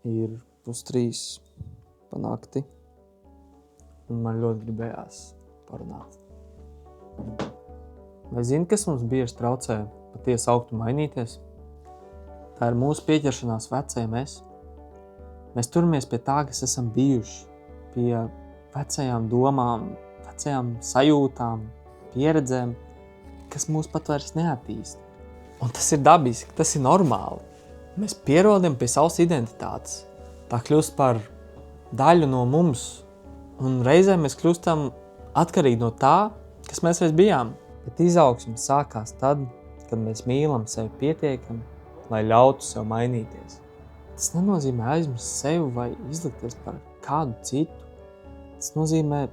Ir 2:03 pa nakti, un man ļoti gribējās parunāt. Vai zini, kas mums bieži traucē patiesi augt un mainīties? Tā ir mūsu pieķeršanās vecajam es. Mēs turamies pie tā, kas esam bijuši, pie vecajām domām, vecajām sajūtām, pieredzēm, kas mūs pat vairs neattīst. Un tas ir dabiski, tas ir normāli. Mēs pierodam pie savas identitātes. Tā kļūst par daļu no mums, un reizēm mēs kļūstam atkarīgi no tā, kas mēs reiz bijām. Bet izaugsme sākās tad, kad mēs mīlam sevi pietiekami, lai ļautu sev mainīties. Tas nenozīmē aizmirst sevi vai izlikties par kādu citu. Tas nozīmē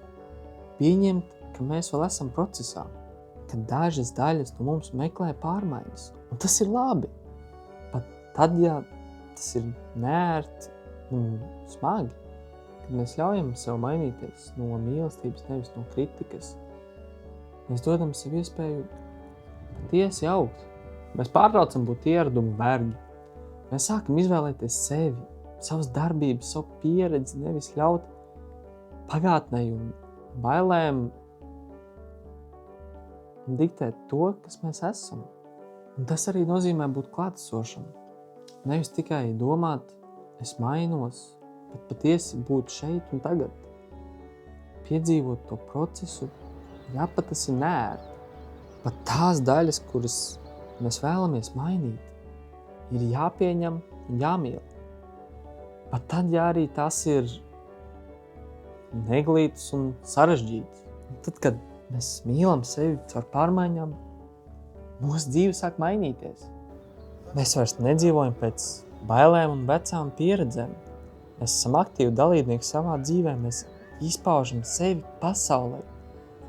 pieņemt, ka mēs vēl esam procesā, ka dažas daļas no mums meklē pārmaiņas. Un tas ir labi. Pat tad, ja tas ir neērti un smagi, kad mēs ļaujam sev mainīties no mīlestības, nevis no kritikas, mēs dodam sev iespēju patiesi augt. Mēs pārtraucam būt ieradumu vergi. Mēs sākam izvēlēties sevi, savas darbības, savu pieredzi, nevis ļaut pagātnei un bailēm diktēt to, kas mēs esam. Un tas arī nozīmē būt klātesošam. Nevis tikai domāt, es mainos, bet patiesi būt šeit un tagad. Piedzīvot to procesu, jā, pat tas ir neērti. Pat tās daļas, kuras mēs vēlamies mainīt, ir jāpieņem un jāmīl. Pat tad, ja arī tas ir neglītas un sarežģītas. Un tad, kad mēs mīlam sevi caur pārmaiņām, mūsu dzīve sāk mainīties. Mēs vairs nedzīvojam pēc bailēm un vecām pieredzēm. Mēs esam aktīvi dalībnieki savā dzīvē, mēs izpaužam sevi pasaulē.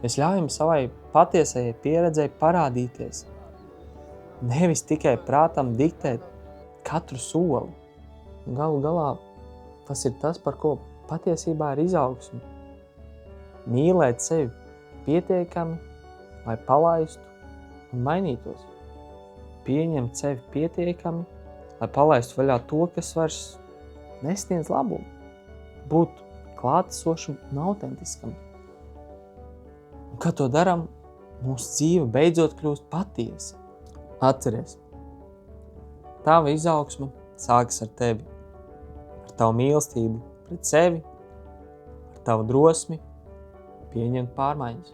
Mēs ļaujam savai patiesajai pieredzei parādīties. Nevis tikai prātam diktēt katru soli. Galu galā tas ir tas, par ko patiesībā ir izaugsme. Mīlēt sevi pietiekami, lai palaistu un mainītos. Pieņemt sevi pietiekami, lai palaistu vaļā to, kas vairs nesniedz labumu. Būt klātesošam un autentiskam. Un kad to daram, mūsu dzīve beidzot kļūst patiesa. Atceries, tava izaugsme sākas ar tevi, ar tavu mīlestību pret sevi, ar tavu drosmi pieņemt pārmaiņas.